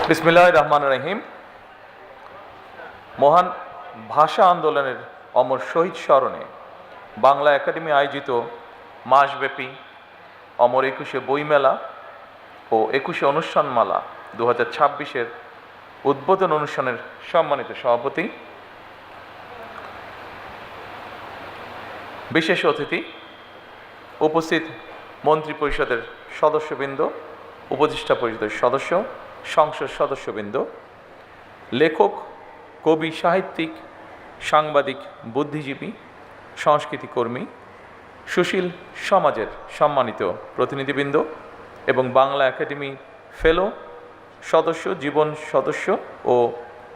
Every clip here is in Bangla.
বিসমিল্লাহির রহমানির রহিম। মহান ভাষা আন্দোলনের অমর শহীদ স্মরণে বাংলা একাডেমি আয়োজিত মাসব্যাপী অমর ২১শে বইমেলা ও ২১শে অনুষ্ঠানমালা ২০২৬-এর উদ্বোধন অনুষ্ঠানের সম্মানিত সভাপতি, বিশেষ অতিথি, উপস্থিত মন্ত্রী পরিষদের সদস্যবৃন্দ, উপদেষ্টা পরিষদের সদস্য, সংসদ সদস্যবৃন্দ, লেখক, কবি, সাহিত্যিক, সাংবাদিক, বুদ্ধিজীবী, সংস্কৃতি কর্মী, সুশীল সমাজের সম্মানিত প্রতিনিধিবৃন্দ এবং বাংলা একাডেমি ফেলো সদস্য, জীবন সদস্য ও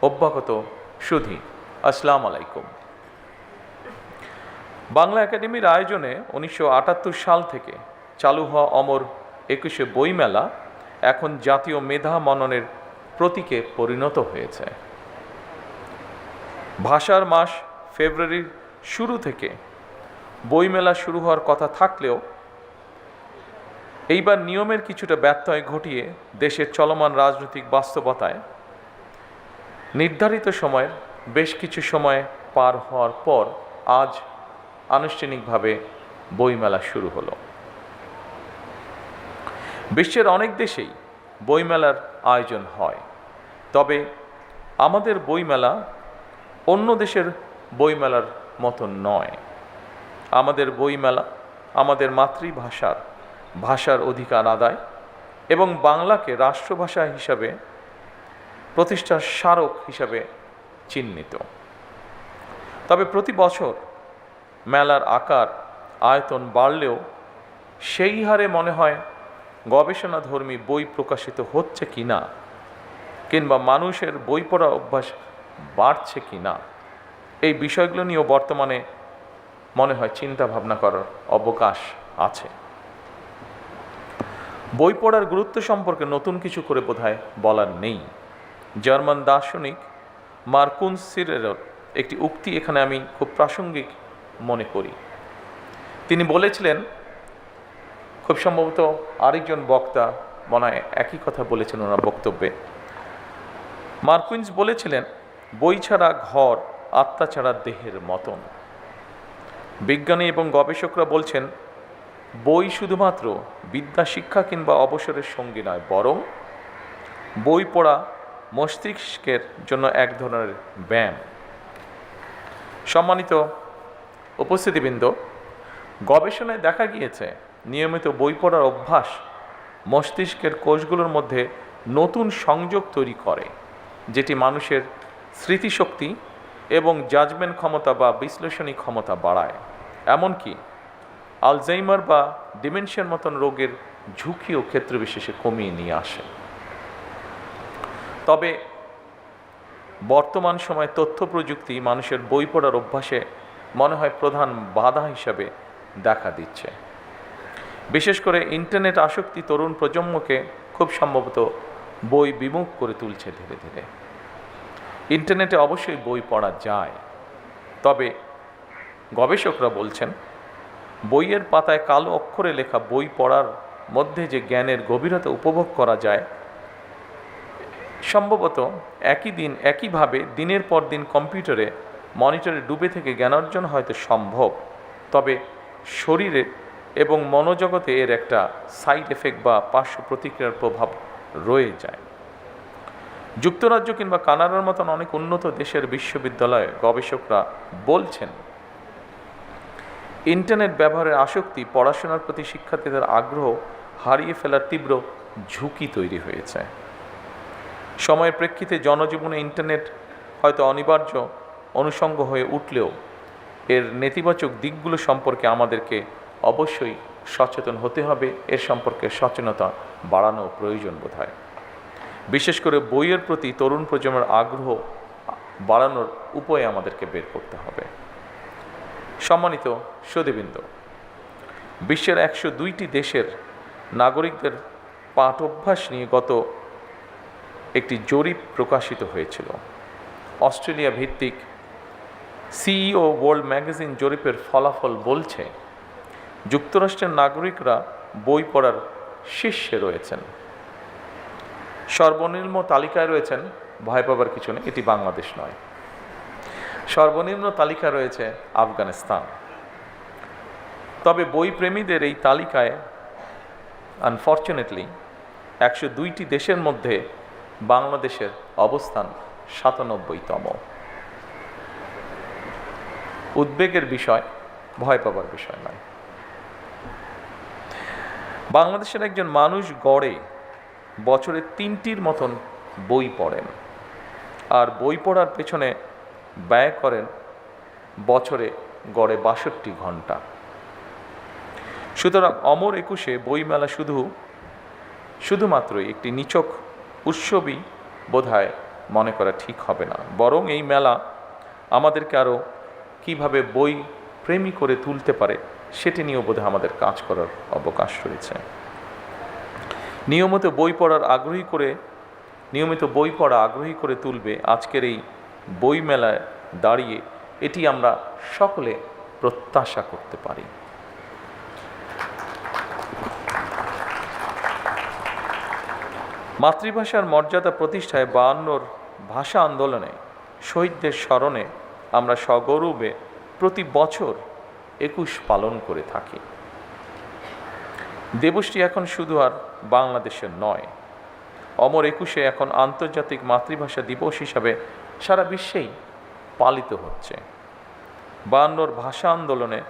অভ্যাগত সুধী, আসসালামু আলাইকুম। বাংলা একাডেমির আয়োজনে ১৯৭৮ সাল থেকে চালু হওয়া অমর ২১শে বইমেলা এখন জাতীয় মেধা মননের প্রতীকে পরিণত হয়েছে। ভাষার মাস ফেব্রুয়ারির শুরু থেকে বইমেলা শুরু হওয়ার কথা থাকলেও এইবার নিয়মের কিছুটা ব্যত্যয় ঘটিয়ে দেশের চলমান রাজনৈতিক বাস্তবতায় নির্ধারিত সময়ের বেশ কিছু সময় পার হওয়ার পর আজ আনুষ্ঠানিকভাবে বইমেলা শুরু হলো। বিশ্বের অনেক দেশেই বইমেলার আয়োজন হয়, তবে আমাদের বইমেলা অন্য দেশের বইমেলার মতো নয়। আমাদের বইমেলা আমাদের ভাষার অধিকার আদায় এবং বাংলাকে রাষ্ট্রভাষা হিসাবে প্রতিষ্ঠার স্মারক হিসাবে চিহ্নিত। তবে প্রতি বছর মেলার আকার আয়তন বাড়লেও সেই হারে মনে হয় গবেষণাধর্মী বই প্রকাশিত হচ্ছে কিনা, কিংবা মানুষের বই পড়া অভ্যাস বাড়ছে কিনা, এই বিষয়গুলো নিয়েও বর্তমানে মনে হয় চিন্তা ভাবনা করার অবকাশ আছে। বই পড়ার গুরুত্ব সম্পর্কে নতুন কিছু করে বোধহয় বলার নেই। জার্মান দার্শনিক মার্কুস সিরেরের একটি উক্তি এখানে আমি খুব প্রাসঙ্গিক মনে করি। তিনি বলেছিলেন, খুব সম্ভবত আরেকজন বক্তা মনে হয় একই কথা বলেছেন ওনার বক্তব্যে। মার্কুস বলেছিলেন, বই ছাড়া ঘর আত্মা ছাড়া দেহের মতন। বিজ্ঞানী এবং গবেষকরা বলছেন, বই শুধুমাত্র বিদ্যা শিক্ষা কিংবা অবসরের সঙ্গী নয়, বরং বই পড়া মস্তিষ্কের জন্য এক ধরনের ব্যায়াম। সম্মানিত উপস্থিতিবৃন্দ, গবেষণায় দেখা গিয়েছে নিয়মিত বই পড়ার অভ্যাস মস্তিষ্কের কোষগুলোর মধ্যে নতুন সংযোগ তৈরি করে, যেটি মানুষের স্মৃতিশক্তি এবং জাজমেন্ট ক্ষমতা বা বিশ্লেষণী ক্ষমতা বাড়ায়, এমনকি আলজাইমার বা ডিমেনশিয়ার মতন রোগের ঝুঁকিও ক্ষেত্রবিশেষে কমিয়ে নিয়ে আসে। তবে বর্তমান সময়ে তথ্য প্রযুক্তি মানুষের বই পড়ার অভ্যাসে মনে হয় প্রধান বাধা হিসাবে দেখা দিচ্ছে। বিশেষ করে ইন্টারনেট আসক্তি তরুণ প্রজন্মকে খুব সম্ভবত বই বিমুখ করে তুলছে ধীরে ধীরে। ইন্টারনেটে অবশ্যই বই পড়া যায়, তবে গবেষকরা বলছেন, বইয়ের পাতায় কালো অক্ষরে লেখা বই পড়ার মধ্যে যে জ্ঞানের গভীরতা উপভোগ করা যায়, সম্ভবত একইভাবে দিনের পর দিন কম্পিউটারে মনিটরে ডুবে থেকে জ্ঞান অর্জন হয়তো সম্ভব, তবে শরীরে এবং মনোজগতে এর একটা সাইড এফেক্ট বা পার্শ্ব প্রতিক্রিয়ার প্রভাব রয়ে যায়। যুক্তরাজ্য কিংবা কানাডার মতন অনেক উন্নত দেশের বিশ্ববিদ্যালয়ে গবেষকরা বলছেন, ইন্টারনেট ব্যবহারের আসক্তি পড়াশোনার প্রতি শিক্ষার্থীদের আগ্রহ হারিয়ে ফেলার তীব্র ঝুঁকি তৈরি হয়েছে। সময়ের প্রেক্ষিতে জনজীবনে ইন্টারনেট হয়তো অনিবার্য অনুষঙ্গ হয়ে উঠলেও এর নেতিবাচক দিকগুলো সম্পর্কে আমাদেরকে অবশ্যই সচেতন হতে হবে। এর সম্পর্কে সচেতনতা বাড়ানো প্রয়োজন বোধ হয়। বিশেষ করে বইয়ের প্রতি তরুণ প্রজন্মের আগ্রহ বাড়ানোর উপায় আমাদেরকে বের করতে হবে। সম্মানিত সুধীবৃন্দ, বিশ্বের ১০২টি দেশের নাগরিকদের পাঠ অভ্যাস নিয়ে গত একটি জরিপ প্রকাশিত হয়েছিল। অস্ট্রেলিয়া ভিত্তিক সিইও ওয়ার্ল্ড ম্যাগাজিন জরিপের ফলাফল বলছে, যুক্তরাষ্ট্রের নাগরিকরা বই পড়ার শীর্ষে রয়েছেন। সর্বনিম্ন তালিকায় রয়েছেন, ভয় পাবার কিছু নেই, এটি বাংলাদেশ নয়, সর্বনিম্ন তালিকায় রয়েছে আফগানিস্তান। তবে বই প্রেমীদের এই তালিকায় আনফর্চুনেটলি 102টি দেশের মধ্যে বাংলাদেশের অবস্থান 97তম। উদ্বেগের বিষয়, ভয় পাবার বিষয় নয়। বাংলাদেশের একজন মানুষ গড়ে বছরে 3টির মতন বই পড়েন, আর বই পড়ার পেছনে ব্যয় করেন বছরে গড়ে 62 ঘন্টা। সুতরাং অমর একুশে বইমেলা শুধুমাত্র একটি নিছক উৎসবই বোধহয় মনে করা ঠিক হবে না, বরং এই মেলা আমাদেরকে আরও কীভাবে বই প্রেমী করে তুলতে পারে সেটি নিয়েও বোধহয় আমাদের কাজ করার অবকাশ রয়েছে। নিয়মিত বই পড়া আগ্রহী করে তুলবে আজকের এই বই মেলায় দাঁড়িয়ে, এটি আমরা সকলে প্রত্যাশা করতে পারি। মাতৃভাষার মর্যাদা প্রতিষ্ঠায় 52 ভাষা আন্দোলনে শহীদদের স্মরণে আমরা সগৌরবে প্রতি বছর 21 পালন করে থাকি। দিবসটি এখন শুধু আর বাংলাদেশের নয়, অমর একুশে এখন আন্তর্জাতিক মাতৃভাষা দিবস হিসাবে সারা বিশ্বেই পালিত হচ্ছে। 52 ভাষা আন্দোলনে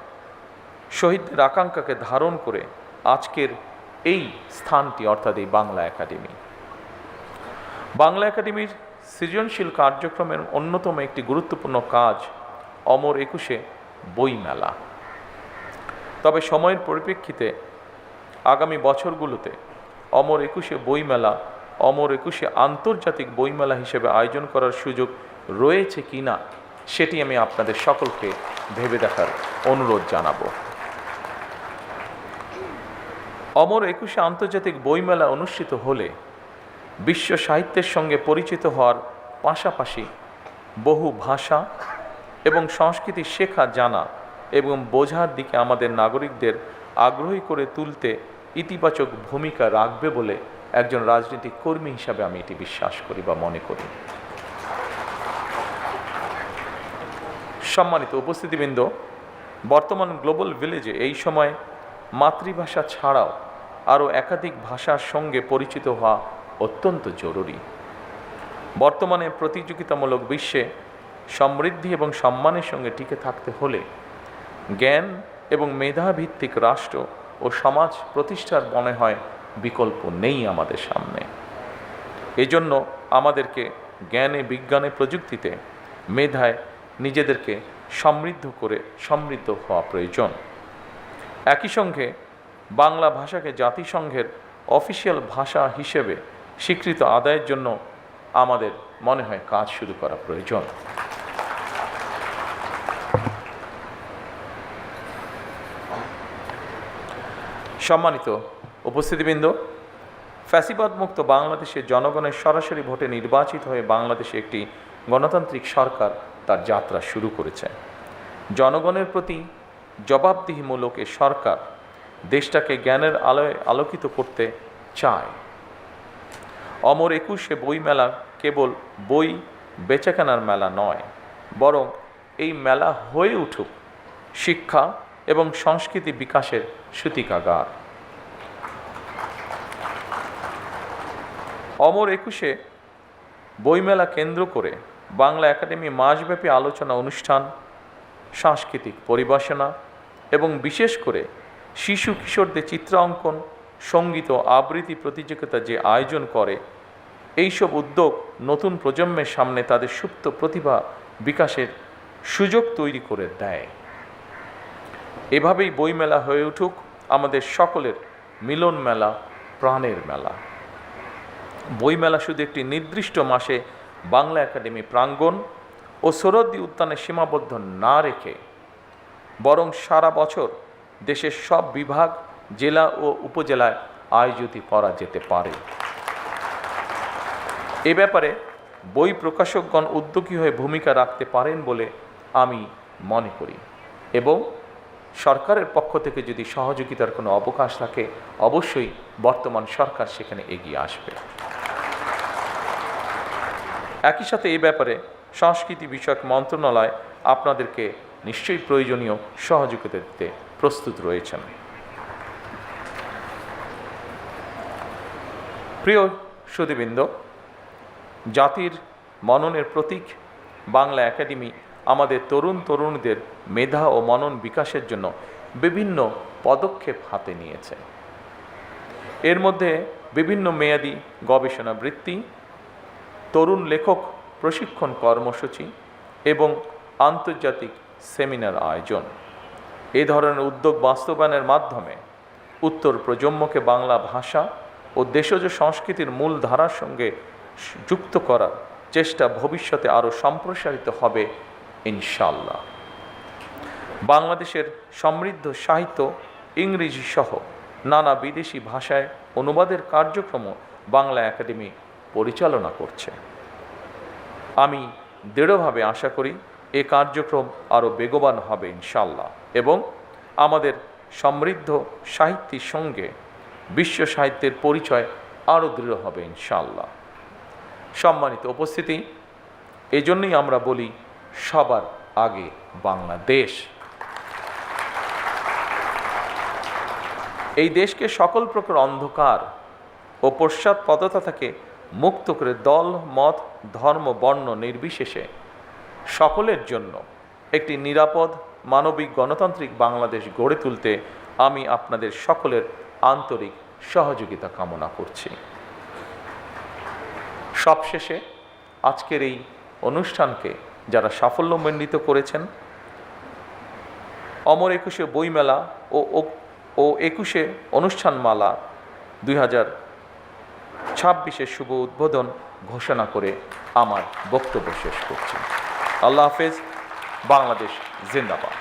শহীদদের আকাঙ্ক্ষাকে ধারণ করে আজকের এই স্থানটি, অর্থাৎ এই বাংলা একাডেমি। বাংলা একাডেমির সৃজনশীল কার্যক্রমের অন্যতম একটি গুরুত্বপূর্ণ কাজ অমর একুশে বইমেলা। তবে সময়ের পরিপ্রেক্ষিতে আগামী বছরগুলোতে অমর একুশে বইমেলা অমর একুশে আন্তর্জাতিক বইমেলা হিসেবে আয়োজন করার সুযোগ রয়েছে কি না সেটি আমি আপনাদের সকলকে ভেবে দেখার অনুরোধ জানাবো। অমর একুশে আন্তর্জাতিক বইমেলা অনুষ্ঠিত হলে বিশ্ব সাহিত্যের সঙ্গে পরিচিত হওয়ার পাশাপাশি বহু ভাষা এবং সংস্কৃতি শেখা, জানা এবং বোঝার দিকে আমাদের নাগরিকদের আগ্রহী করে তুলতে ইতিবাচক ভূমিকা রাখবে বলে একজন রাজনৈতিক কর্মী হিসাবে আমি এটি বিশ্বাস করি বা মনে করি। সম্মানিত উপস্থিতিবৃন্দ, বর্তমান গ্লোবাল ভিলেজে এই সময় মাতৃভাষা ছাড়াও আরও একাধিক ভাষার সঙ্গে পরিচিত হওয়া অত্যন্ত জরুরি। বর্তমানে প্রতিযোগিতামূলক বিশ্বে সমৃদ্ধি এবং সম্মানের সঙ্গে টিকে থাকতে হলে জ্ঞান এবং মেধাভিত্তিক রাষ্ট্র ও সমাজ প্রতিষ্ঠার মনে হয় বিকল্প নেই আমাদের সামনে। এজন্য আমাদেরকে জ্ঞানে, বিজ্ঞানে, প্রযুক্তিতে, মেধায় নিজেদেরকে সমৃদ্ধ হওয়া প্রয়োজন। একই সঙ্গে বাংলা ভাষাকে জাতিসংঘের অফিসিয়াল ভাষা হিসেবে স্বীকৃত আদায়ের জন্য আমাদের মনে হয় কাজ শুরু করা প্রয়োজন। সম্মানিত উপস্থিতিবৃন্দ, ফ্যাসিবাদ মুক্ত বাংলাদেশে জনগণের সরাসরি ভোটে নির্বাচিত হয়ে বাংলাদেশে একটি গণতান্ত্রিক সরকার তার যাত্রা শুরু করেছে। জনগণের প্রতি জবাবদিহিমূলক এ সরকার দেশটাকে জ্ঞানের আলোয় আলোকিত করতে চায়। অমর একুশে বইমেলা কেবল বই বেচাকেনার মেলা নয়, বরং এই মেলা হয়ে উঠুক শিক্ষা এবং সংস্কৃতি বিকাশের সূতিকাগার। অমর একুশে বইমেলা কেন্দ্র করে বাংলা একাডেমি মাসব্যাপী আলোচনা অনুষ্ঠান, সাংস্কৃতিক পরিবেশনা এবং বিশেষ করে শিশু কিশোরদের চিত্রাঙ্কন, সঙ্গীত ও আবৃত্তি প্রতিযোগিতা যে আয়োজন করে, এইসব উদ্যোগ নতুন প্রজন্মের সামনে তাদের সুপ্ত প্রতিভা বিকাশের সুযোগ তৈরি করে দেয়। এভাবেই বইমেলা হয়ে উঠুক আমাদের সকলের মিলন মেলা, প্রাণের মেলা। বইমেলা শুধু একটি নির্দিষ্ট মাসে বাংলা একাডেমি প্রাঙ্গণ ও সোহরাওয়ার্দী উদ্যানে সীমাবদ্ধ না রেখে বরং সারা বছর দেশের সব বিভাগ, জেলা ও উপজেলায় আয়োজিত করা যেতে পারে। এ ব্যাপারে বই প্রকাশকগণ উদ্যোগী হয়ে ভূমিকা রাখতে পারেন বলে আমি মনে করি এবং সরকারের পক্ষ থেকে যদি সহযোগিতার কোনো অবকাশ থাকে অবশ্যই বর্তমান সরকার সেখানে এগিয়ে আসবে। একই সাথে এই ব্যাপারে সংস্কৃতি বিষয়ক মন্ত্রণালয় আপনাদেরকে নিশ্চয়ই প্রয়োজনীয় সহযোগিতা দিতে প্রস্তুত রয়েছেন। প্রিয় সুধীবৃন্দ, জাতির মননের প্রতীক বাংলা একাডেমি আমাদের তরুণদের মেধা ও মনন বিকাশের জন্য বিভিন্ন পদক্ষেপ হাতে নিয়েছে। এর মধ্যে বিভিন্ন মেয়াদী গবেষণা বৃত্তি, তরুণ লেখক প্রশিক্ষণ কর্মসূচি এবং আন্তর্জাতিক সেমিনার আয়োজন। এ ধরনের উদ্যোগ বাস্তবায়নের মাধ্যমে উত্তর প্রজন্মকে বাংলা ভাষা ও দেশজ সংস্কৃতির মূল ধারার সঙ্গে যুক্ত করার চেষ্টা ভবিষ্যতে আরও সম্প্রসারিত হবে ইনশাআল্লাহ। বাংলাদেশের সমৃদ্ধ সাহিত্য ইংরেজি সহ নানা বিদেশি ভাষায় অনুবাদের কার্যক্রমও বাংলা একাডেমি পরিচালনা করছে। আমি দৃঢ়ভাবে আশা করি এ কার্যক্রম আরও বেগবান হবে ইনশাআল্লাহ এবং আমাদের সমৃদ্ধ সাহিত্যের সঙ্গে বিশ্ব সাহিত্যের পরিচয় আরও দৃঢ় হবে ইনশাআল্লাহ। সম্মানিত উপস্থিতি, এজন্যই আমরা বলি সবার আগে বাংলাদেশ। এই দেশকে সকল প্রকার অন্ধকার ও পশ্চাৎপদতা থেকে মুক্ত করে দল, মত, ধর্ম, বর্ণ নির্বিশেষে সকলের জন্য একটি নিরাপদ, মানবিক, গণতান্ত্রিক বাংলাদেশ গড়ে তুলতে আমি আপনাদের সকলের আন্তরিক সহযোগিতা কামনা করছি। সবশেষে আজকের এই অনুষ্ঠানকে যারা সাফল্যমণ্ডিত করেছেন, অমর একুশে বইমেলা ও একুশে অনুষ্ঠানমালা 2026-এর শুভ উদ্বোধন ঘোষণা করে আমার বক্তব্য শেষ করছি। আল্লাহ হাফেজ। বাংলাদেশ জিন্দাবাদ।